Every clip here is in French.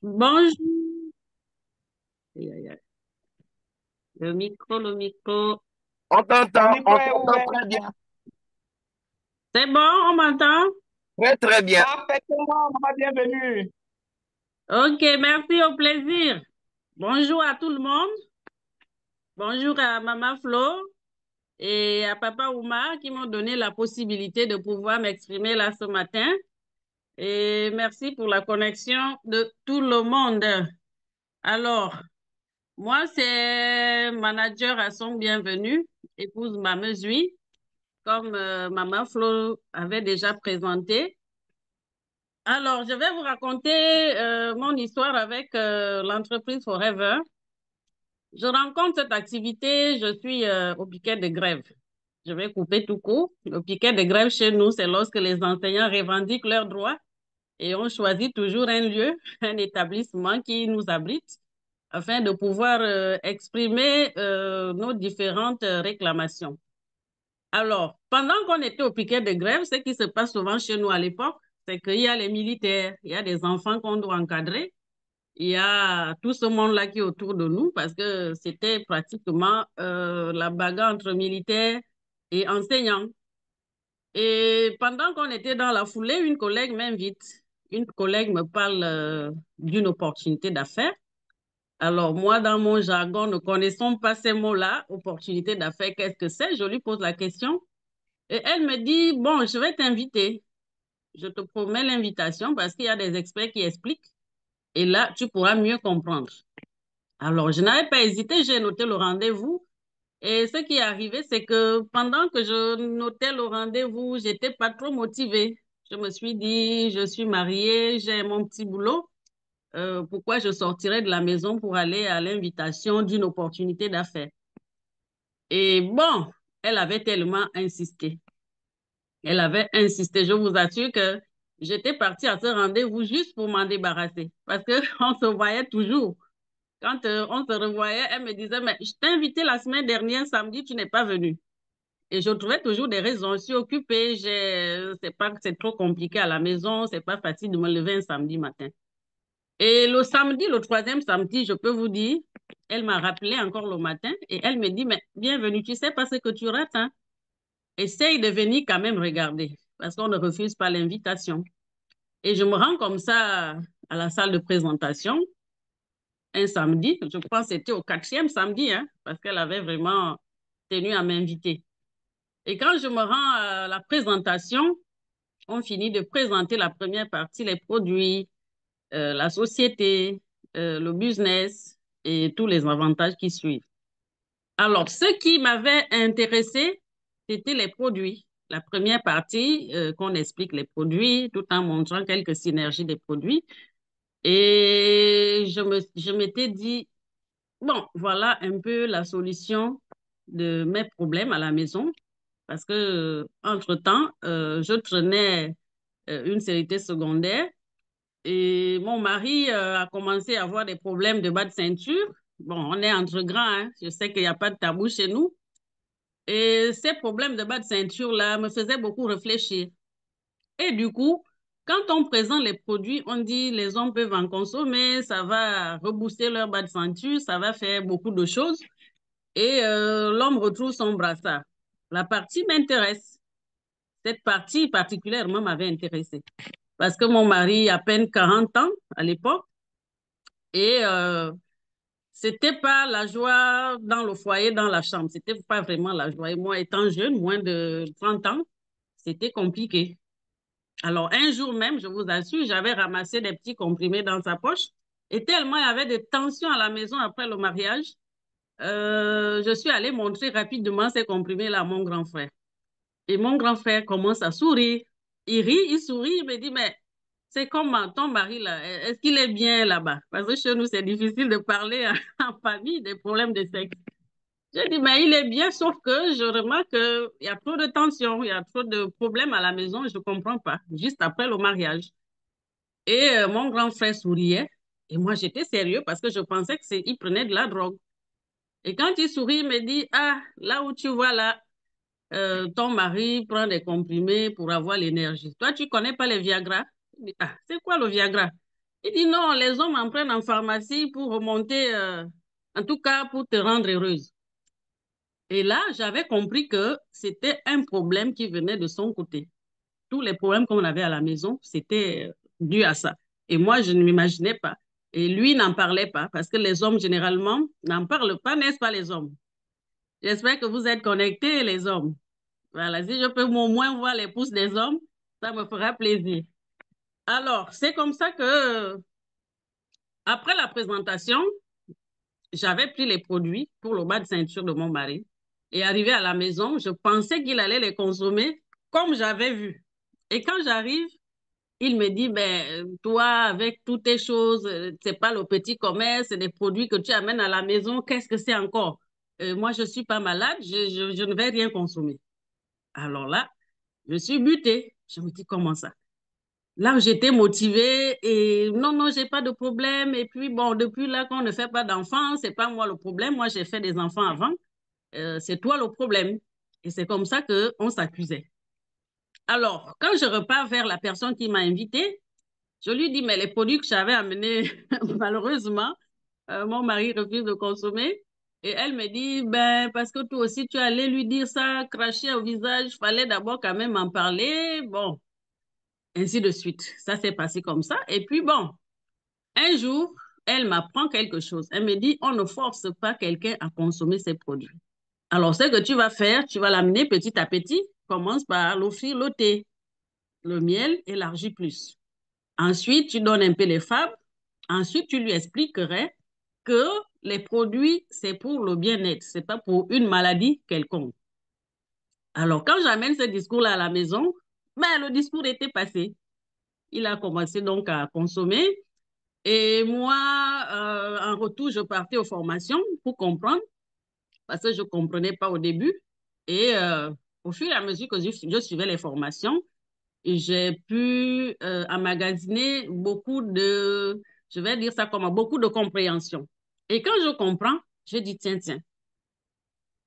Bonjour. Aïe, aïe, aïe. Le micro, le micro. Ton On micro est t'entend ouvert. très bien, C'est bon, on m'entend? très très bien. Parfaitement, maman, bienvenue. Ok, merci, au plaisir. Bonjour à tout le monde. Bonjour à Maman Flo et à Papa Ouma qui m'ont donné la possibilité de pouvoir m'exprimer là ce matin. Et merci pour la connexion de tout le monde. Alors, moi, c'est manager à son bienvenu, épouse Mamezui, comme Maman Flo avait déjà présenté. Alors, je vais vous raconter mon histoire avec l'entreprise Forever. Je rencontre cette activité, je suis au piquet de grève. Je vais couper tout court. Le piquet de grève chez nous, c'est lorsque les enseignants revendiquent leurs droits et on choisit toujours un lieu, un établissement qui nous abrite afin de pouvoir exprimer nos différentes réclamations. Alors, pendant qu'on était au piquet de grève, ce qui se passe souvent chez nous à l'époque, c'est qu'il y a les militaires, il y a des enfants qu'on doit encadrer, il y a tout ce monde-là qui est autour de nous parce que c'était pratiquement la bagarre entre militaires et enseignants. Et pendant qu'on était dans la foulée, une collègue m'invite. Une collègue me parle d'une opportunité d'affaires. Alors moi, dans mon jargon, ne connaissons pas ces mots-là, opportunité d'affaires, qu'est-ce que c'est? Je lui pose la question. Et elle me dit, bon, je vais t'inviter. Je te promets l'invitation parce qu'il y a des experts qui expliquent et là, tu pourras mieux comprendre. Alors, je n'avais pas hésité, j'ai noté le rendez-vous. Et ce qui est arrivé, c'est que pendant que je notais le rendez-vous, j'étais pas trop motivée. Je me suis dit, je suis mariée, j'ai mon petit boulot. Pourquoi je sortirais de la maison pour aller à l'invitation d'une opportunité d'affaires? Et bon, elle avait tellement insisté. Elle avait insisté. Je vous assure que j'étais partie à ce rendez-vous juste pour m'en débarrasser parce que on se voyait toujours. Quand on se revoyait, elle me disait, mais je t'ai invité la semaine dernière, samedi, tu n'es pas venu. Et je trouvais toujours des raisons. Je suis occupée, c'est pas que c'est trop compliqué à la maison, c'est pas facile de me lever un samedi matin. Et le samedi, le troisième samedi, je peux vous dire, elle m'a rappelé encore le matin et elle me dit, mais bienvenue, tu sais pas ce que tu rates, hein? Essaye de venir quand même regarder parce qu'on ne refuse pas l'invitation. Et je me rends comme ça à la salle de présentation un samedi, je pense que c'était au quatrième samedi, hein, parce qu'elle avait vraiment tenu à m'inviter. Et quand je me rends à la présentation, on finit de présenter la première partie, les produits, la société, le business et tous les avantages qui suivent. Alors, ce qui m'avait intéressé, c'était les produits. La première partie, qu'on explique les produits tout en montrant quelques synergies des produits. Et je m'étais dit, bon, voilà un peu la solution de mes problèmes à la maison parce que, entre-temps, je traînais une sécurité secondaire et mon mari a commencé à avoir des problèmes de bas de ceinture. Bon, on est entre grands, hein. Je sais qu'il n'y a pas de tabou chez nous. Et ces problèmes de bas de ceinture-là me faisaient beaucoup réfléchir. Et du coup, quand on présente les produits, on dit les hommes peuvent en consommer, ça va rebooster leur bas de ceinture, ça va faire beaucoup de choses. Et l'homme retrouve son brassard. La partie m'intéresse. Cette partie particulièrement m'avait intéressée. Parce que mon mari a à peine 40 ans à l'époque et c'était pas la joie dans le foyer, dans la chambre. C'était pas vraiment la joie. Et moi, étant jeune, moins de 30 ans, c'était compliqué. Alors, un jour même, je vous assure, j'avais ramassé des petits comprimés dans sa poche. Et tellement il y avait des tensions à la maison après le mariage, je suis allée montrer rapidement ces comprimés-là à mon grand frère. Et mon grand frère commence à sourire. Il rit, il sourit, il me dit, mais c'est comment ton mari là, est-ce qu'il est bien là-bas? Parce que chez nous, c'est difficile de parler en famille des problèmes de sexe. Je dis, mais il est bien, sauf que je remarque qu'il y a trop de tensions, il y a trop de problèmes à la maison, je ne comprends pas, juste après le mariage. Et mon grand frère souriait, et moi j'étais sérieux parce que je pensais que il prenait de la drogue. Et quand il sourit, il me dit, ah, là où tu vois là, ton mari prend des comprimés pour avoir l'énergie. Toi, tu connais pas les Viagra? Je dis, ah, c'est quoi le Viagra? Il dit non, les hommes en prennent en pharmacie pour remonter, en tout cas pour te rendre heureuse. Et là, j'avais compris que c'était un problème qui venait de son côté. Tous les problèmes qu'on avait à la maison, c'était dû à ça. Et moi, je ne m'imaginais pas. Et lui n'en parlait pas parce que les hommes, généralement, n'en parlent pas, n'est-ce pas, les hommes? J'espère que vous êtes connectés, les hommes. Voilà, si je peux au moins voir les pouces des hommes, ça me fera plaisir. Alors, c'est comme ça que, après la présentation, j'avais pris les produits pour le bas de ceinture de mon mari. Et arrivé à la maison, je pensais qu'il allait les consommer comme j'avais vu. Et quand j'arrive, il me dit, ben, toi, avec toutes tes choses, c'est pas le petit commerce, c'est des produits que tu amènes à la maison, qu'est-ce que c'est encore? Moi, je suis pas malade, je ne vais rien consommer. Alors là, je suis butée. Je me dis, comment ça? Là, j'étais motivée et non, non, j'ai pas de problème. Et puis, bon, depuis là qu'on ne fait pas d'enfants, c'est pas moi le problème. Moi, j'ai fait des enfants avant. C'est toi le problème. Et c'est comme ça qu'on s'accusait. Alors, quand je repars vers la personne qui m'a invitée, je lui dis, mais les produits que j'avais amenés, malheureusement, mon mari refuse de consommer. Et elle me dit, ben, parce que toi aussi, tu allais lui dire ça, cracher au visage, fallait d'abord quand même en parler. Bon, ainsi de suite. Ça s'est passé comme ça. Et puis, bon, un jour, elle m'apprend quelque chose. Elle me dit, on ne force pas quelqu'un à consommer ses produits. Alors, ce que tu vas faire, tu vas l'amener petit à petit. Commence par l'offrir le thé, le miel, élargis plus. Ensuite, tu donnes un peu les fibres. Ensuite, tu lui expliquerais que les produits, c'est pour le bien-être, c'est pas pour une maladie quelconque. Alors, quand j'amène ce discours-là à la maison, ben, le discours était passé. Il a commencé donc à consommer. Et moi, en retour, je partais aux formations pour comprendre, parce que je ne comprenais pas au début. Et au fur et à mesure que je suivais les formations, j'ai pu emmagasiner beaucoup de, je vais dire ça comme beaucoup de compréhension. Et quand je comprends, je dis, tiens, tiens,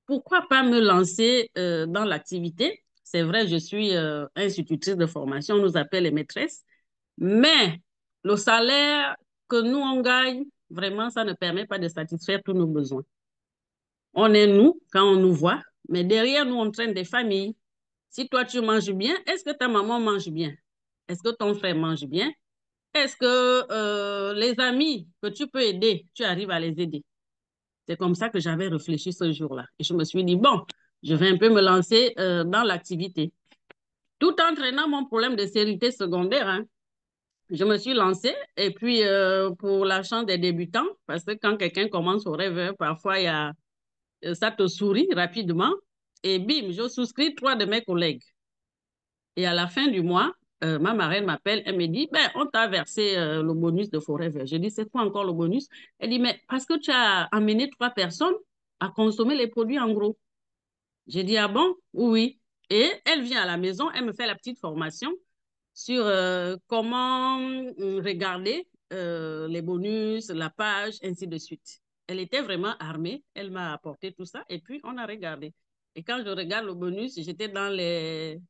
pourquoi pas me lancer dans l'activité? C'est vrai, je suis institutrice de formation, on nous appelle les maîtresses, mais le salaire que nous, on gagne, vraiment, ça ne permet pas de satisfaire tous nos besoins. On est nous quand on nous voit, mais derrière nous, on traîne des familles. Si toi, tu manges bien, est-ce que ta maman mange bien? Est-ce que ton frère mange bien? Est-ce que les amis que tu peux aider, tu arrives à les aider? C'est comme ça que j'avais réfléchi ce jour-là. Et je me suis dit, bon, je vais un peu me lancer dans l'activité. Tout en traînant mon problème de stérilité secondaire, hein, je me suis lancée. Et puis, pour la chance des débutants, parce que quand quelqu'un commence au rêveur, parfois, ça te sourit rapidement. Et bim, je souscris 3 de mes collègues. Et à la fin du mois, ma marraine m'appelle, elle me dit, ben, on t'a versé le bonus de Forever. Je dis, c'est quoi encore le bonus? Elle dit, mais parce que tu as amené 3 personnes à consommer les produits en gros. J'ai dit, ah bon? Oui. Et elle vient à la maison, elle me fait la petite formation sur comment regarder les bonus, la page, ainsi de suite. Elle était vraiment armée, elle m'a apporté tout ça et puis on a regardé. Et quand je regarde le bonus, j'étais dans les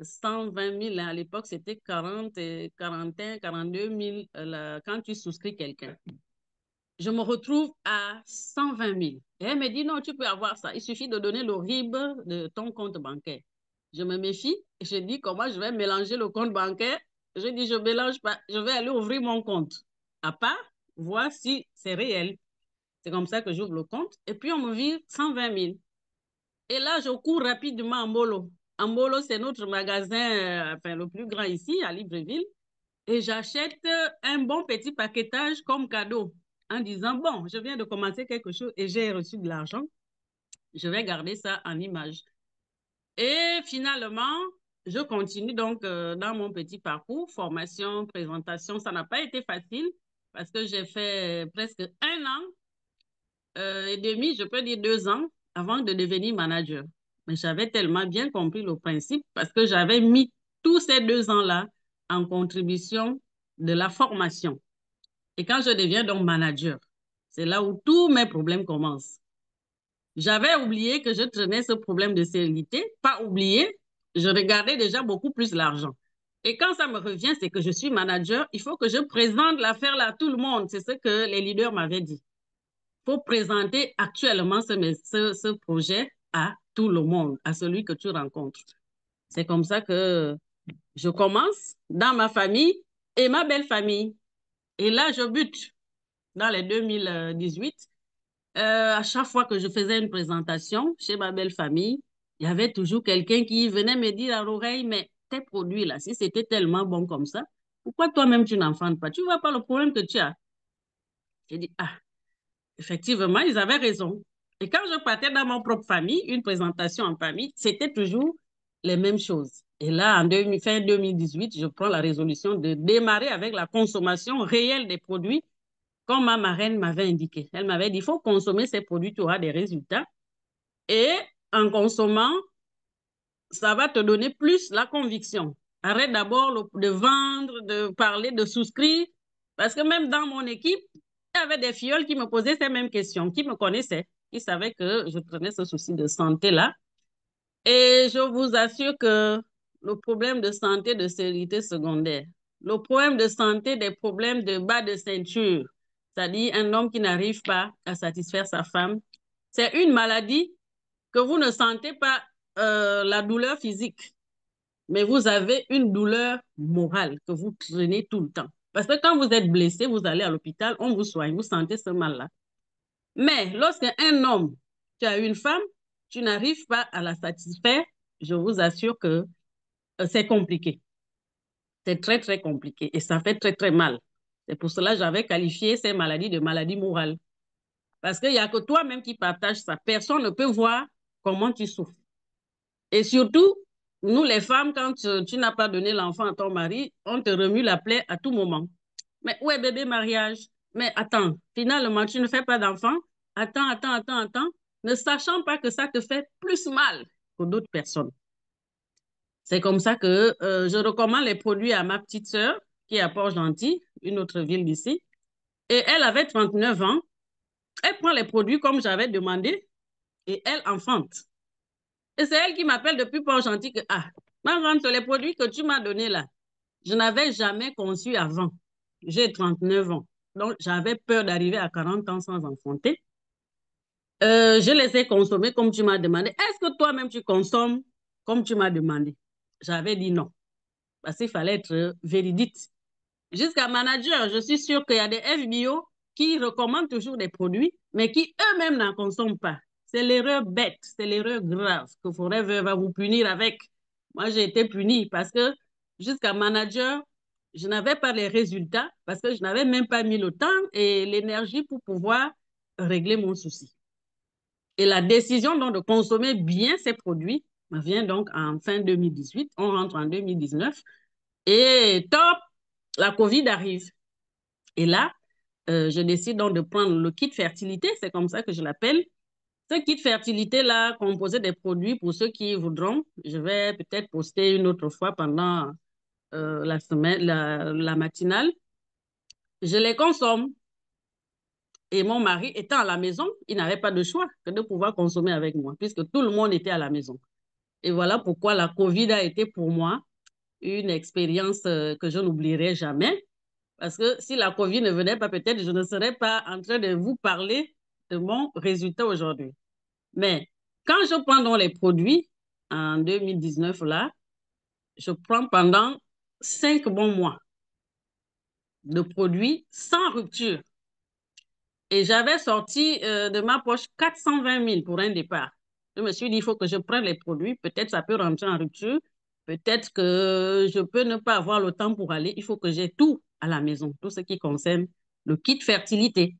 120 000, à l'époque, c'était 40, 41, 42 000 quand tu souscris quelqu'un. Je me retrouve à 120 000. Et elle me dit, non, tu peux avoir ça. Il suffit de donner le RIB de ton compte bancaire. Je me méfie. Je dis, comment je vais mélanger le compte bancaire? Je dis, je ne mélange pas. Je vais aller ouvrir mon compte. À part, voir si c'est réel. C'est comme ça que j'ouvre le compte. Et puis, on me vire 120 000. Et là, je cours rapidement en Mbolo. En Mbolo, c'est notre magasin enfin, le plus grand ici, à Libreville. Et j'achète un bon petit paquetage comme cadeau en disant, bon, je viens de commencer quelque chose et j'ai reçu de l'argent. Je vais garder ça en image. Et finalement, je continue donc dans mon petit parcours, formation, présentation. Ça n'a pas été facile parce que j'ai fait presque 1 an et demi, je peux dire 2 ans, avant de devenir manager. Mais j'avais tellement bien compris le principe parce que j'avais mis tous ces 2 ans-là en contribution de la formation. Et quand je deviens donc manager, c'est là où tous mes problèmes commencent. J'avais oublié que je traînais ce problème de stérilité. Pas oublié, je regardais déjà beaucoup plus l'argent. Et quand ça me revient, c'est que je suis manager, il faut que je présente l'affaire là à tout le monde. C'est ce que les leaders m'avaient dit. Il faut présenter actuellement ce projet à tout le monde, à celui que tu rencontres. C'est comme ça que je commence dans ma famille et ma belle famille. Et là, je bute dans les 2018. À chaque fois que je faisais une présentation chez ma belle famille, il y avait toujours quelqu'un qui venait me dire à l'oreille, mais tes produits là, si c'était tellement bon comme ça, pourquoi toi-même tu n'en vends pas? Tu ne vois pas le problème que tu as? J'ai dit, ah, effectivement, ils avaient raison. Et quand je partais dans mon propre famille, une présentation en famille, c'était toujours les mêmes choses. Et là, fin 2018, je prends la résolution de démarrer avec la consommation réelle des produits, comme ma marraine m'avait indiqué. Elle m'avait dit, il faut consommer ces produits, tu auras des résultats. Et en consommant, ça va te donner plus la conviction. Arrête d'abord de vendre, de parler, de souscrire. Parce que même dans mon équipe, il y avait des filleuls qui me posaient ces mêmes questions, qui me connaissaient, qui savaient que je prenais ce souci de santé-là. Et je vous assure que le problème de santé de stérilité secondaire, le problème de santé des problèmes de bas de ceinture, c'est-à-dire un homme qui n'arrive pas à satisfaire sa femme, c'est une maladie que vous ne sentez pas la douleur physique, mais vous avez une douleur morale que vous traînez tout le temps. Parce que quand vous êtes blessé, vous allez à l'hôpital, on vous soigne, vous sentez ce mal-là. Mais lorsqu'un homme, tu as une femme, tu n'arrives pas à la satisfaire, je vous assure que c'est compliqué. C'est très, très compliqué et ça fait très, très mal. C'est pour cela que j'avais qualifié ces maladies de maladies morales. Parce qu'il n'y a que toi-même qui partages ça. Personne ne peut voir comment tu souffres. Et surtout, nous les femmes, quand tu n'as pas donné l'enfant à ton mari, on te remue la plaie à tout moment. Mais où est bébé mariage? Mais attends, finalement, tu ne fais pas d'enfant? Attends. Ne sachant pas que ça te fait plus mal que d'autres personnes. C'est comme ça que je recommande les produits à ma petite sœur, qui est à Port-Gentil, une autre ville d'ici. Et elle avait 39 ans. Elle prend les produits comme j'avais demandé et elle enfante. Et c'est elle qui m'appelle depuis Port-Gentil que, ah, maman, sur les produits que tu m'as donnés là, je n'avais jamais conçu avant. J'ai 39 ans. Donc, j'avais peur d'arriver à 40 ans sans enfanter. Je les ai consommés comme tu m'as demandé. Est-ce que toi-même tu consommes comme tu m'as demandé? J'avais dit non. Parce qu'il fallait être véridique. Jusqu'à manager, je suis sûre qu'il y a des FBO qui recommandent toujours des produits, mais qui eux-mêmes n'en consomment pas. C'est l'erreur bête, c'est l'erreur grave que Forever va vous punir avec. Moi, j'ai été punie parce que jusqu'à manager, je n'avais pas les résultats parce que je n'avais même pas mis le temps et l'énergie pour pouvoir régler mon souci. Et la décision donc de consommer bien ces produits vient donc en fin 2018. On rentre en 2019 et top, la COVID arrive. Et là, je décide donc de prendre le kit fertilité, c'est comme ça que je l'appelle. Ce kit fertilité-là, composé des produits pour ceux qui voudront, je vais peut-être poster une autre fois pendant la semaine, la matinale. Je les consomme. Et mon mari étant à la maison, il n'avait pas de choix que de pouvoir consommer avec moi, puisque tout le monde était à la maison. Et voilà pourquoi la COVID a été pour moi une expérience que je n'oublierai jamais. Parce que si la COVID ne venait pas, peut-être je ne serais pas en train de vous parler de mon résultat aujourd'hui. Mais quand je prends donc les produits en 2019, là, je prends pendant 5 bons mois de produits sans rupture. Et j'avais sorti de ma poche 420 000 pour un départ. Je me suis dit, il faut que je prenne les produits. Peut-être ça peut rentrer en rupture. Peut-être que je peux ne pas avoir le temps pour aller. Il faut que j'ai tout à la maison, tout ce qui concerne le kit fertilité.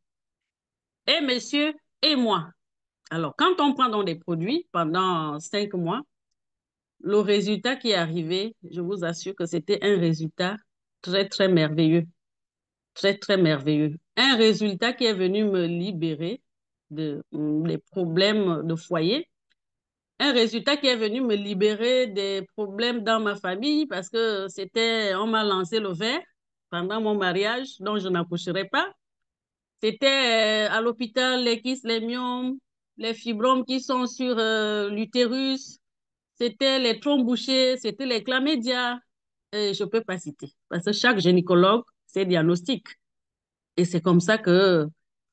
Et monsieur et moi. Alors, quand on prend dans des produits pendant 5 mois, le résultat qui est arrivé, je vous assure que c'était un résultat très, très merveilleux. Très, très merveilleux. Un résultat qui est venu me libérer des problèmes de foyer. Un résultat qui est venu me libérer des problèmes dans ma famille parce que on m'a lancé le verre pendant mon mariage, donc je n'accoucherai pas. C'était à l'hôpital les kysts, les myomes, les fibromes qui sont sur l'utérus. C'était les trompes bouchées, c'était les chlamydia. je ne peux pas citer. Parce que chaque gynécologue, c'est diagnostic. Et c'est comme ça que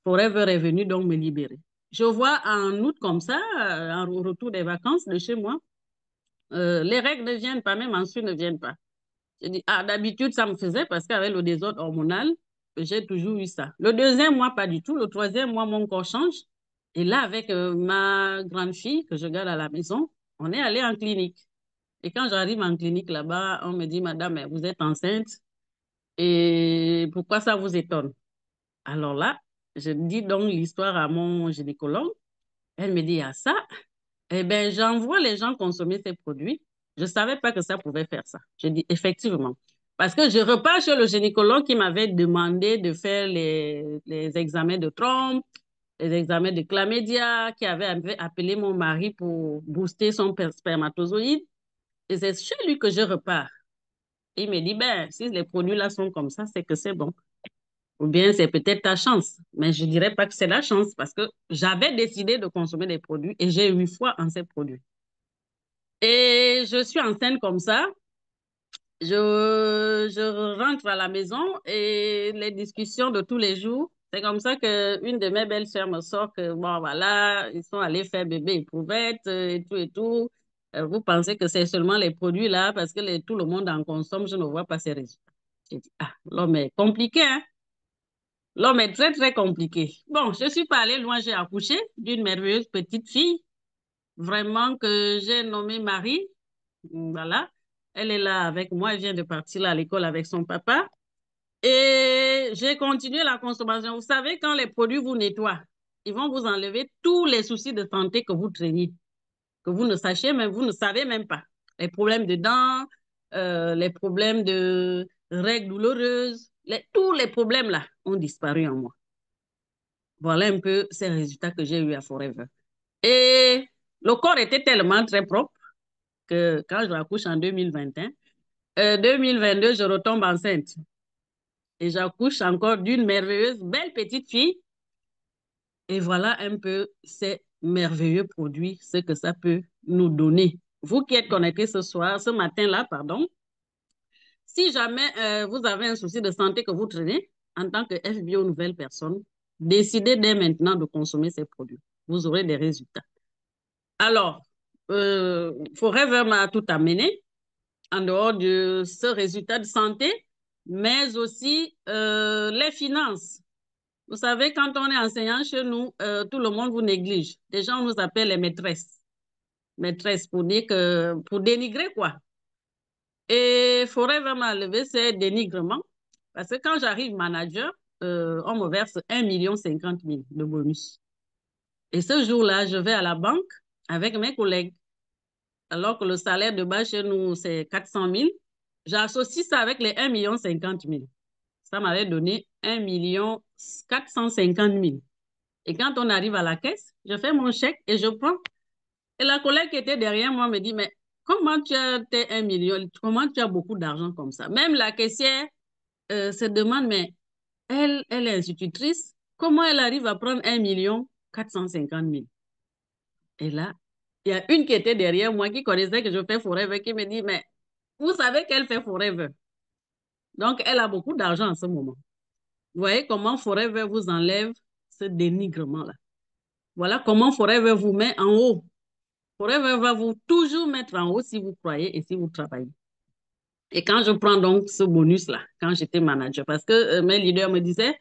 Forever est venu donc me libérer. Je vois en août comme ça, en retour des vacances de chez moi, les règles ne viennent pas, même ensuite ne viennent pas. Je dis, ah, d'habitude, ça me faisait parce qu'avec le désordre hormonal, j'ai toujours eu ça. Le deuxième mois, pas du tout. Le troisième mois, mon corps change. Et là, avec ma grande fille que je garde à la maison, on est allé en clinique. Et quand j'arrive en clinique là-bas, on me dit, Madame, vous êtes enceinte et pourquoi ça vous étonne? Alors là, je dis donc l'histoire à mon gynécologue. Elle me dit, ah ça, eh bien, j'envoie les gens consommer ces produits. Je ne savais pas que ça pouvait faire ça. Je dis, effectivement. Parce que je repars chez le gynécologue qui m'avait demandé de faire les examens de trompe, les examens de chlamydia, qui avait appelé mon mari pour booster son spermatozoïde. Et c'est chez lui que je repars. Il me dit, ben, si les produits-là sont comme ça, c'est que c'est bon. Ou bien c'est peut-être ta chance. Mais je ne dirais pas que c'est la chance parce que j'avais décidé de consommer des produits et j'ai eu foi en ces produits. Et je suis enceinte comme ça. Je rentre à la maison et les discussions de tous les jours, c'est comme ça qu'une de mes belles-sœurs me sort que, bon, voilà, ils sont allés faire bébé éprouvette et tout et tout. Vous pensez que c'est seulement les produits là parce que tout le monde en consomme, je ne vois pas ces résultats. J'ai dit, ah, l'homme est compliqué, hein? L'homme est très, très compliqué. Bon, je suis pas allée loin, j'ai accouché d'une merveilleuse petite fille, vraiment que j'ai nommée Marie. Voilà. Elle est là avec moi. Elle vient de partir là à l'école avec son papa. Et j'ai continué la consommation. Vous savez, quand les produits vous nettoient, ils vont vous enlever tous les soucis de santé que vous traîniez, que vous ne sachiez même, vous ne savez même pas. Les problèmes de dents, les problèmes de règles douloureuses, tous les problèmes là ont disparu en moi. Voilà un peu ces résultats que j'ai eu à Forever. Et le corps était tellement très propre que quand je l'accouche en 2021, 2022, je retombe enceinte et j'accouche encore d'une merveilleuse, belle petite fille. Et voilà un peu ces merveilleux produits, ce que ça peut nous donner. Vous qui êtes connectés ce soir, ce matin-là, pardon, si jamais vous avez un souci de santé que vous traînez, en tant que FBO nouvelle personne, décidez dès maintenant de consommer ces produits. Vous aurez des résultats. Alors, Forever m'a tout amené en dehors de ce résultat de santé, mais aussi les finances. Vous savez, quand on est enseignant chez nous, tout le monde vous néglige. Les gens nous appellent les maîtresses. Maîtresses pour dire que, pour dénigrer quoi. Et il faudrait vraiment lever ces dénigrements. Parce que quand j'arrive manager, on me verse 1,50 million de bonus. Et ce jour-là, je vais à la banque avec mes collègues. Alors que le salaire de base chez nous, c'est 400 000. J'associe ça avec les 1,50 million. Ça m'avait donné 1,450 000. Et quand on arrive à la caisse, je fais mon chèque et je prends. Et la collègue qui était derrière moi me dit, mais comment tu as tes 1 million, comment tu as beaucoup d'argent comme ça? Même la caissière se demande, mais elle est institutrice, comment elle arrive à prendre 1,450 000? Et là, il y a une qui était derrière moi qui connaissait que je fais Forever qui me dit, mais vous savez qu'elle fait Forever. Donc, elle a beaucoup d'argent en ce moment. Vous voyez comment Forever vous enlève ce dénigrement-là. Voilà comment Forever vous met en haut. Forever va vous toujours mettre en haut si vous croyez et si vous travaillez. Et quand je prends donc ce bonus-là, quand j'étais manager, parce que mes leaders me disaient,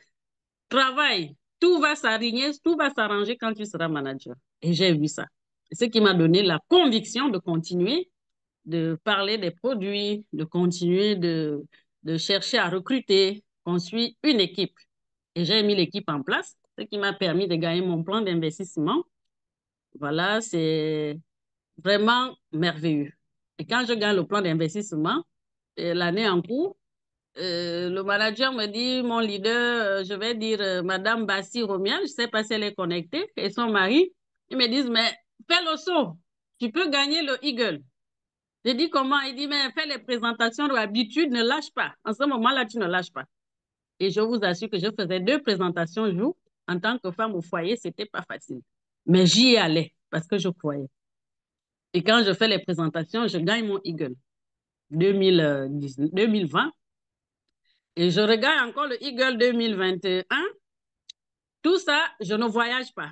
travaille, tout va s'aligner, tout va s'arranger quand tu seras manager. Et j'ai vu ça. Ce qui m'a donné la conviction de continuer, de parler des produits, de continuer de chercher à recruter, construire une équipe. Et j'ai mis l'équipe en place, ce qui m'a permis de gagner mon plan d'investissement. Voilà, c'est vraiment merveilleux. Et quand je gagne le plan d'investissement, l'année en cours, le manager me dit, mon leader, je vais dire Madame Bassi Romia, je ne sais pas si elle est connectée, et son mari, ils me disent, mais fais le saut, tu peux gagner le Eagle. Je dis comment? Il dit, mais fais les présentations d'habitude, ne lâche pas. En ce moment-là, tu ne lâches pas. Et je vous assure que je faisais 2 présentations jour. En tant que femme au foyer, ce n'était pas facile. Mais j'y allais parce que je croyais. Et quand je fais les présentations, je gagne mon Eagle. 2020. Et je regarde encore le Eagle 2021. Tout ça, je ne voyage pas.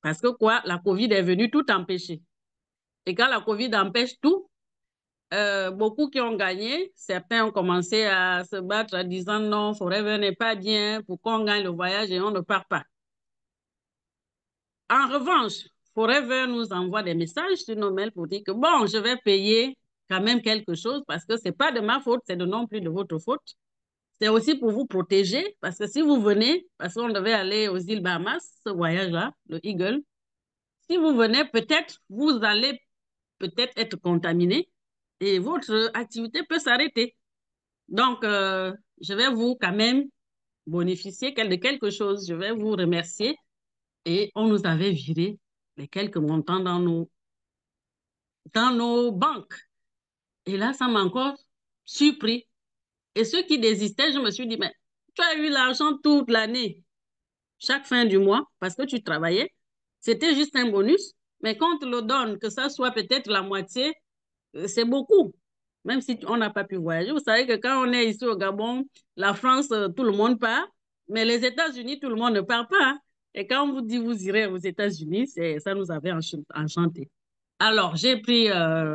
Parce que quoi, la COVID est venue tout empêcher. Et quand la COVID empêche tout, beaucoup qui ont gagné, certains ont commencé à se battre en disant non, Forever n'est pas bien, pourquoi on gagne le voyage et on ne part pas. En revanche, Forever nous envoie des messages sur nos mails pour dire que bon, je vais payer quand même quelque chose parce que ce n'est pas de ma faute, c'est non plus de votre faute. C'est aussi pour vous protéger parce que si vous venez, parce qu'on devait aller aux îles Bahamas, ce voyage-là, le Eagle, si vous venez, peut-être vous allez peut-être être contaminé et votre activité peut s'arrêter. Donc, je vais vous quand même bénéficier de quelque chose. Je vais vous remercier. Et on nous avait viré les quelques montants dans nos banques. Et là, ça m'a encore surpris. Et ceux qui désistaient, je me suis dit, mais tu as eu l'argent toute l'année, chaque fin du mois, parce que tu travaillais. C'était juste un bonus. Mais quand on te le donne, que ça soit peut-être la moitié, c'est beaucoup. Même si on n'a pas pu voyager. Vous savez que quand on est ici au Gabon, la France, tout le monde part. Mais les États-Unis, tout le monde ne part pas, hein. Et quand on vous dit vous irez aux États-Unis, ça nous avait enchanté. Alors, j'ai pris je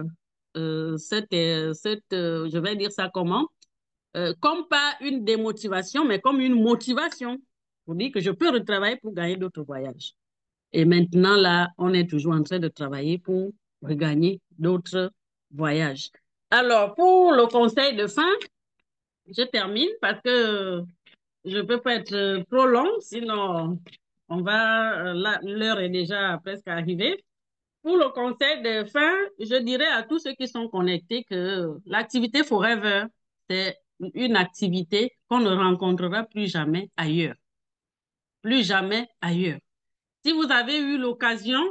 vais dire ça comment, comme pas une démotivation, mais comme une motivation pour dire que je peux retravailler pour gagner d'autres voyages. Et maintenant, là, on est toujours en train de travailler pour regagner d'autres voyages. Alors, pour le conseil de fin, je termine parce que je ne peux pas être trop long, sinon l'heure est déjà presque arrivée. Pour le conseil de fin, je dirais à tous ceux qui sont connectés que l'activité Forever, c'est une activité qu'on ne rencontrera plus jamais ailleurs. Plus jamais ailleurs. Si vous avez eu l'occasion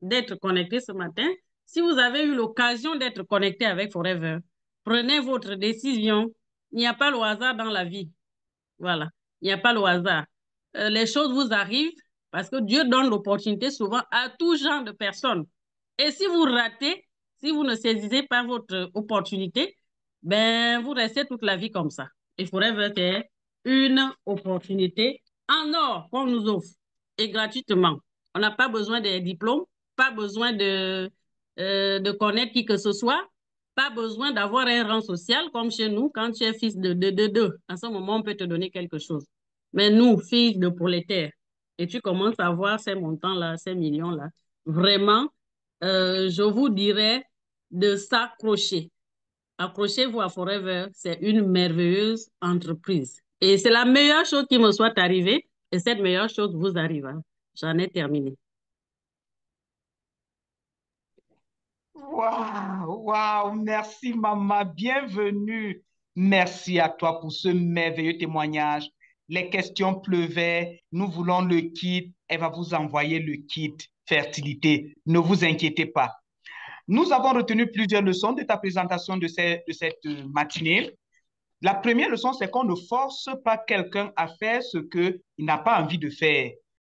d'être connecté ce matin, si vous avez eu l'occasion d'être connecté avec Forever, prenez votre décision. Il n'y a pas le hasard dans la vie. Voilà. Il n'y a pas le hasard. Les choses vous arrivent parce que Dieu donne l'opportunité souvent à tout genre de personnes. Et si vous ratez, si vous ne saisissez pas votre opportunité, ben, vous restez toute la vie comme ça. Il faudrait faire une opportunité en or qu'on nous offre et gratuitement. On n'a pas besoin des diplômes, pas besoin de connaître qui que ce soit, pas besoin d'avoir un rang social comme chez nous. Quand tu es fils de, à ce moment, on peut te donner quelque chose. Mais nous, fils de prolétaires, et tu commences à voir ces montants-là, ces millions-là, vraiment, je vous dirais de s'accrocher. Accrochez-vous à Forever, c'est une merveilleuse entreprise. Et c'est la meilleure chose qui me soit arrivée, et cette meilleure chose vous arrive, hein. J'en ai terminé. Waouh, waouh, merci maman, bienvenue. Merci à toi pour ce merveilleux témoignage. Les questions pleuvaient, nous voulons le kit, elle va vous envoyer le kit fertilité. Ne vous inquiétez pas. Nous avons retenu plusieurs leçons de ta présentation de cette matinée. La première leçon, c'est qu'on ne force pas quelqu'un à faire ce qu'il n'a pas envie de faire.